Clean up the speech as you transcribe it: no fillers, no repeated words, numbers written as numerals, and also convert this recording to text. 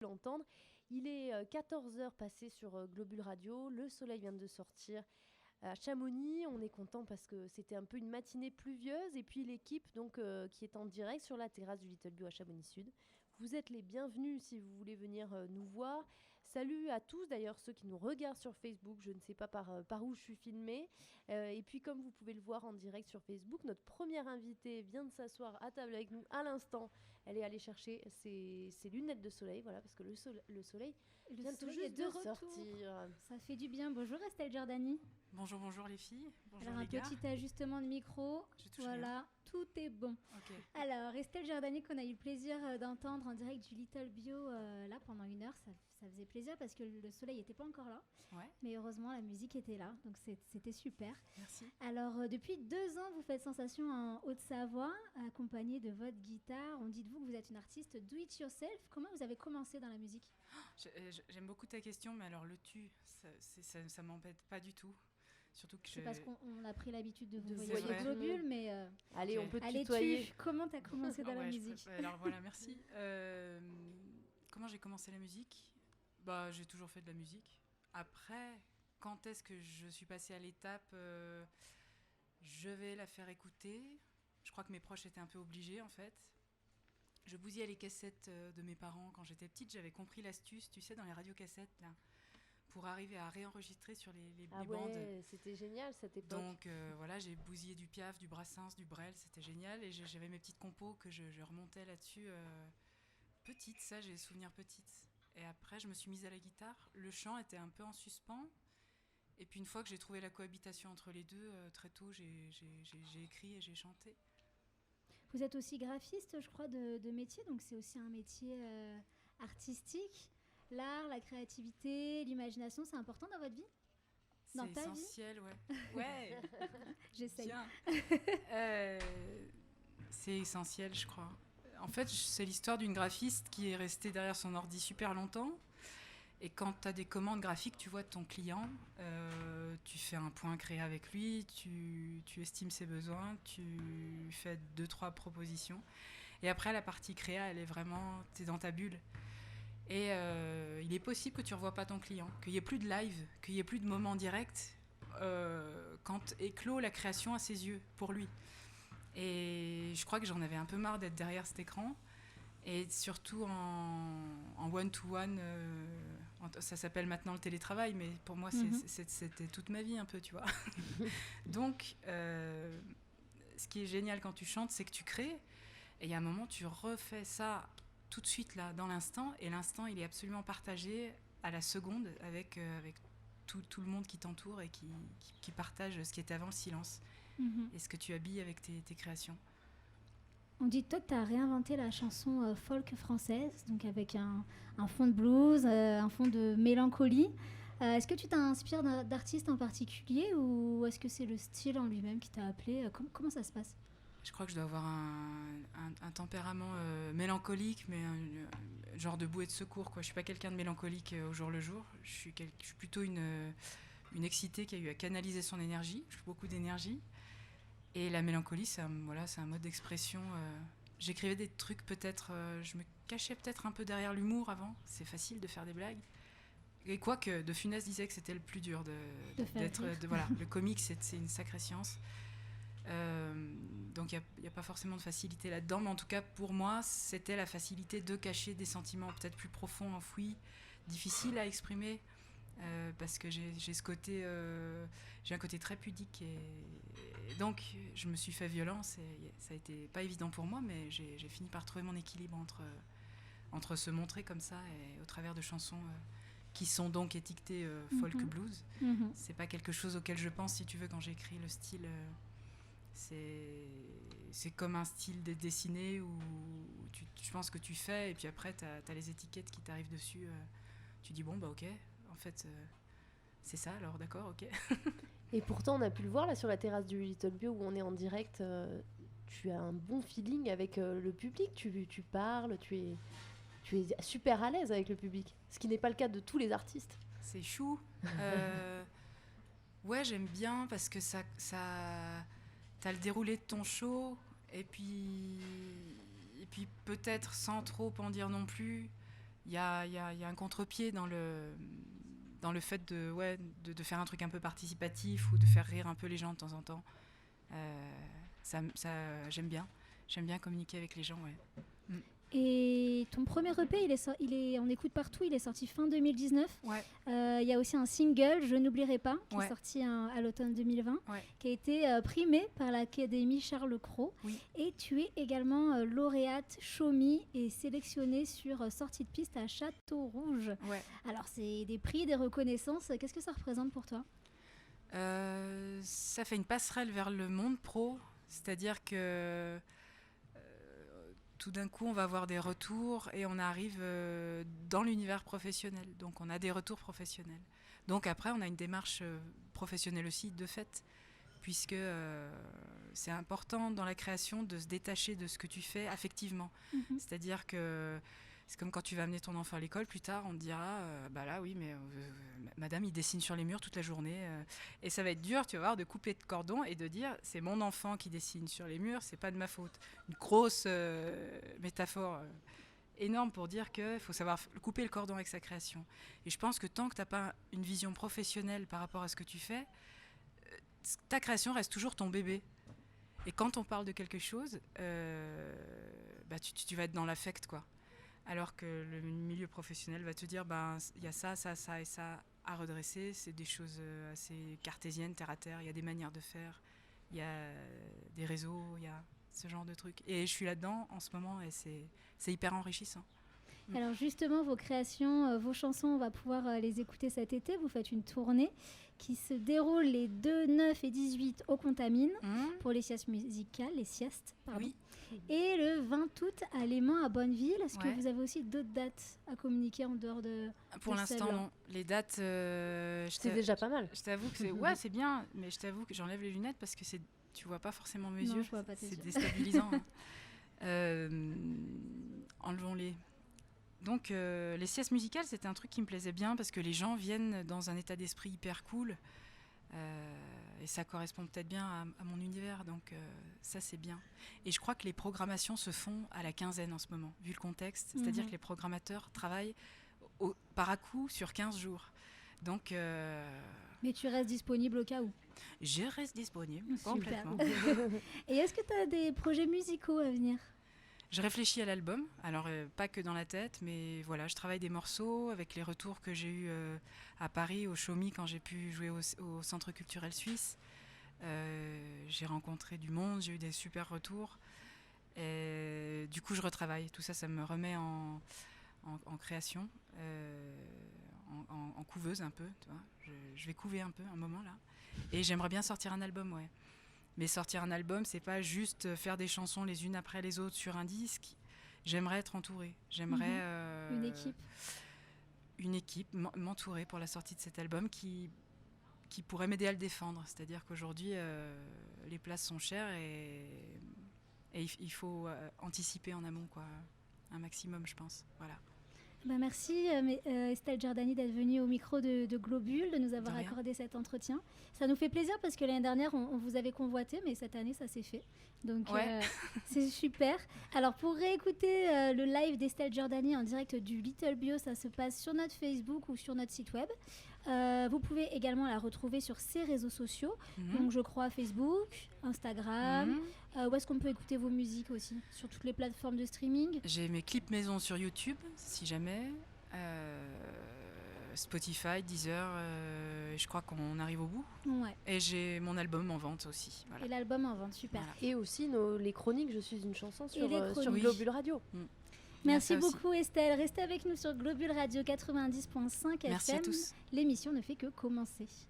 L'entendre. Il est 14 heures passées sur Globule Radio. Le soleil vient de sortir à Chamonix. On est content parce que c'était un peu une matinée pluvieuse. Et puis l'équipe qui est en direct sur la terrasse du Little Bio à Chamonix Sud. Vous êtes les bienvenus si vous voulez venir nous voir. Salut à tous d'ailleurs ceux qui nous regardent sur Facebook. Je ne sais pas par où je suis filmée. Et puis comme vous pouvez le voir en direct sur Facebook, notre première invitée vient de s'asseoir à table avec nous à l'instant. Elle est allée chercher ses lunettes de soleil, voilà, parce que le soleil vient tout juste de sortir. Ça fait du bien. Bonjour Estelle Giordani. Bonjour, bonjour les filles. Bonjour Alors les gars. un petit ajustement de micro. Voilà, tout est bon. Okay. Alors Estelle Giordani qu'on a eu le plaisir d'entendre en direct du Little Bio là pendant 1 heure. Ça faisait plaisir parce que le soleil n'était pas encore là. Ouais. Mais heureusement la musique était là, donc c'était super. Merci. Alors depuis 2 ans vous faites sensation en Haute-Savoie, accompagnée de votre guitare. On dit de vous que vous êtes une artiste do it yourself. Comment vous avez commencé dans la musique? J'aime beaucoup ta question, mais alors le tu, ça m'embête pas du tout. Surtout que c'est parce qu'on a pris l'habitude de vous voyer sur Globule, mais allez, on peut allez, tutoyer. Comment t'as commencé dans la musique? Alors voilà, merci. Comment j'ai commencé la musique? Bah, j'ai toujours fait de la musique. Après, quand est-ce que je suis passée à l'étape je vais la faire écouter? Je crois que mes proches étaient un peu obligés en fait. Je bousillais les cassettes de mes parents quand j'étais petite. J'avais compris l'astuce, tu sais, dans les radiocassettes là, pour arriver à réenregistrer sur les bandes. C'était génial cette époque. Donc voilà, j'ai bousillé du Piaf, du Brassens, du Brel, c'était génial. Et j'avais mes petites compos que je remontais là-dessus. Petite, ça, j'ai des souvenirs petites. Et après, je me suis mise à la guitare. Le chant était un peu en suspens. Et puis une fois que j'ai trouvé la cohabitation entre les deux, très tôt, j'ai écrit et j'ai chanté. Vous êtes aussi graphiste, je crois, de métier. Donc c'est aussi un métier artistique. L'art, la créativité, l'imagination, c'est important dans votre vie? Dans ta vie? C'est essentiel, ouais. Ouais. J'essaye. C'est essentiel, je crois. En fait, c'est l'histoire d'une graphiste qui est restée derrière son ordi super longtemps. Et quand tu as des commandes graphiques, tu vois ton client, tu fais un point créé avec lui, tu estimes ses besoins, tu fais 2-3 propositions. Et après, la partie créa, elle est vraiment... Tu es dans ta bulle. Et il est possible que tu ne revoies pas ton client, qu'il n'y ait plus de live, qu'il n'y ait plus de moment direct quand éclot la création à ses yeux, pour lui. Et je crois que j'en avais un peu marre d'être derrière cet écran. Et surtout en one-to-one, ça s'appelle maintenant le télétravail, mais pour moi, c'était toute ma vie un peu, tu vois. Donc, ce qui est génial quand tu chantes, c'est que tu crées. Et il y a un moment, tu refais ça tout de suite, là, dans l'instant. Et l'instant, il est absolument partagé à la seconde avec tout le monde qui t'entoure et qui partage ce qui était avant le silence. Et ce que tu habilles avec tes créations. On dit toi que tu as réinventé la chanson folk française, donc avec un fond de blues, un fond de mélancolie. Est-ce que tu t'inspires d'artistes en particulier ou est-ce que c'est le style en lui-même qui t'a appelé? Comment ça se passe? Je crois que je dois avoir un tempérament mélancolique, mais un genre de bouée de secours, quoi. Je ne suis pas quelqu'un de mélancolique au jour le jour. Je suis plutôt une excitée qui a eu à canaliser son énergie. J'ai beaucoup d'énergie. Et la mélancolie, c'est un mode d'expression. J'écrivais des trucs peut-être... je me cachais peut-être un peu derrière l'humour avant. C'est facile de faire des blagues. Et quoique, De Funès disait que c'était le plus dur d'être... Voilà, le comique, c'est une sacrée science. Donc il n'y a pas forcément de facilité là-dedans. Mais en tout cas, pour moi, c'était la facilité de cacher des sentiments peut-être plus profonds, enfouis, difficiles à exprimer. Parce que j'ai ce côté, j'ai un côté très pudique et donc je me suis fait violence et ça a été pas évident pour moi, mais j'ai fini par trouver mon équilibre entre se montrer comme ça et au travers de chansons qui sont donc étiquetées folk blues. C'est pas quelque chose auquel je pense, si tu veux, quand j'écris le style. C'est comme un style dessiné où tu penses que tu fais et puis après t'as les étiquettes qui t'arrivent dessus. Tu dis bon bah ok. En fait, c'est ça, alors d'accord, ok. Et pourtant, on a pu le voir là sur la terrasse du Little Bio où on est en direct. Tu as un bon feeling avec le public. Tu parles, tu es super à l'aise avec le public. Ce qui n'est pas le cas de tous les artistes. C'est chou. Ouais, j'aime bien parce que t'as le déroulé de ton show et puis peut-être sans trop en dire non plus. il y a un contre-pied dans le fait de faire un truc un peu participatif ou de faire rire un peu les gens de temps en temps. J'aime bien communiquer avec les gens, ouais. Et ton premier EP, on écoute partout, il est sorti fin 2019. Ouais. Il y a aussi un single, Je n'oublierai pas, qui est sorti à l'automne 2020, qui a été primé par l'Académie Charles Cros. Oui. Et tu es également lauréate Shomi et sélectionnée sur Sortie de piste à Château-Rouge. Ouais. Alors, c'est des prix, des reconnaissances. Qu'est-ce que ça représente pour toi ? Ça fait une passerelle vers le monde pro, c'est-à-dire que tout d'un coup, on va avoir des retours et on arrive dans l'univers professionnel. Donc, on a des retours professionnels. Donc, après, on a une démarche professionnelle aussi, de fait, puisque c'est important dans la création de se détacher de ce que tu fais affectivement. C'est-à-dire que c'est comme quand tu vas amener ton enfant à l'école, plus tard, on te dira bah là, oui, mais madame, il dessine sur les murs toute la journée. Et ça va être dur, tu vas voir, de couper le cordon et de dire c'est mon enfant qui dessine sur les murs, c'est pas de ma faute. Une grosse métaphore énorme pour dire qu'il faut savoir couper le cordon avec sa création. Et je pense que tant que tu n'as pas une vision professionnelle par rapport à ce que tu fais, ta création reste toujours ton bébé. Et quand on parle de quelque chose, bah tu vas être dans l'affect, quoi. Alors que le milieu professionnel va te dire y a ça et ça à redresser. C'est des choses assez cartésiennes, terre à terre. Il y a des manières de faire, il y a des réseaux, il y a ce genre de trucs. Et je suis là-dedans en ce moment et c'est hyper enrichissant. Alors justement, vos créations, vos chansons, on va pouvoir les écouter cet été. Vous faites une tournée qui se déroule les 2, 9 et 18 au Contamine pour les siestes musicales, pardon. Oui. Et le 20 août à Léman, à Bonneville. Est-ce que vous avez aussi d'autres dates à communiquer en dehors de Pour l'instant, non. Les dates, c'est déjà pas mal. Je t'avoue que c'est bien, mais je t'avoue que j'enlève les lunettes parce que tu vois pas forcément mes yeux. Je vois pas tes yeux. C'est déstabilisant. Enlevons-les. Donc, les siestes musicales, c'était un truc qui me plaisait bien parce que les gens viennent dans un état d'esprit hyper cool. Et ça correspond peut-être bien à mon univers, donc ça c'est bien. Et je crois que les programmations se font à la quinzaine en ce moment, vu le contexte. C'est-à-dire que les programmateurs travaillent par à-coup sur 15 jours. Donc, mais tu restes disponible au cas où ? Je reste disponible, complètement. Et est-ce que tu as des projets musicaux à venir ? Je réfléchis à l'album, alors pas que dans la tête, mais voilà, je travaille des morceaux avec les retours que j'ai eus à Paris, au Shomi, quand j'ai pu jouer au Centre culturel suisse. J'ai rencontré du monde, j'ai eu des super retours. Et du coup, je retravaille. Tout ça, ça me remet en création, en couveuse un peu. Tu vois. Je vais couver un peu un moment là. Et j'aimerais bien sortir un album, ouais. Mais sortir un album, c'est pas juste faire des chansons les unes après les autres sur un disque. J'aimerais être entourée. J'aimerais une équipe, m'entourer pour la sortie de cet album qui pourrait m'aider à le défendre. C'est-à-dire qu'aujourd'hui, les places sont chères et il faut anticiper en amont, quoi, un maximum, je pense. Voilà. Merci Estelle Giordani d'être venue au micro de Globule, de nous avoir accordé cet entretien. Ça nous fait plaisir parce que l'année dernière, on vous avait convoité, mais cette année, ça s'est fait. Donc, c'est super. Alors, pour réécouter le live d'Estelle Giordani en direct du Little Bio, ça se passe sur notre Facebook ou sur notre site web. Vous pouvez également la retrouver sur ses réseaux sociaux. Donc, je crois Facebook, Instagram. Où est-ce qu'on peut écouter vos musiques aussi ? Sur toutes les plateformes de streaming ? J'ai mes clips maison sur YouTube, si jamais. Spotify, Deezer, je crois qu'on arrive au bout. Ouais. Et j'ai mon album en vente aussi. Voilà. Et l'album en vente, super. Voilà. Et aussi les chroniques, je suis une chanson sur Globule Radio. Merci beaucoup Estelle. Restez avec nous sur Globule Radio 90.5 FM. Merci à tous. L'émission ne fait que commencer.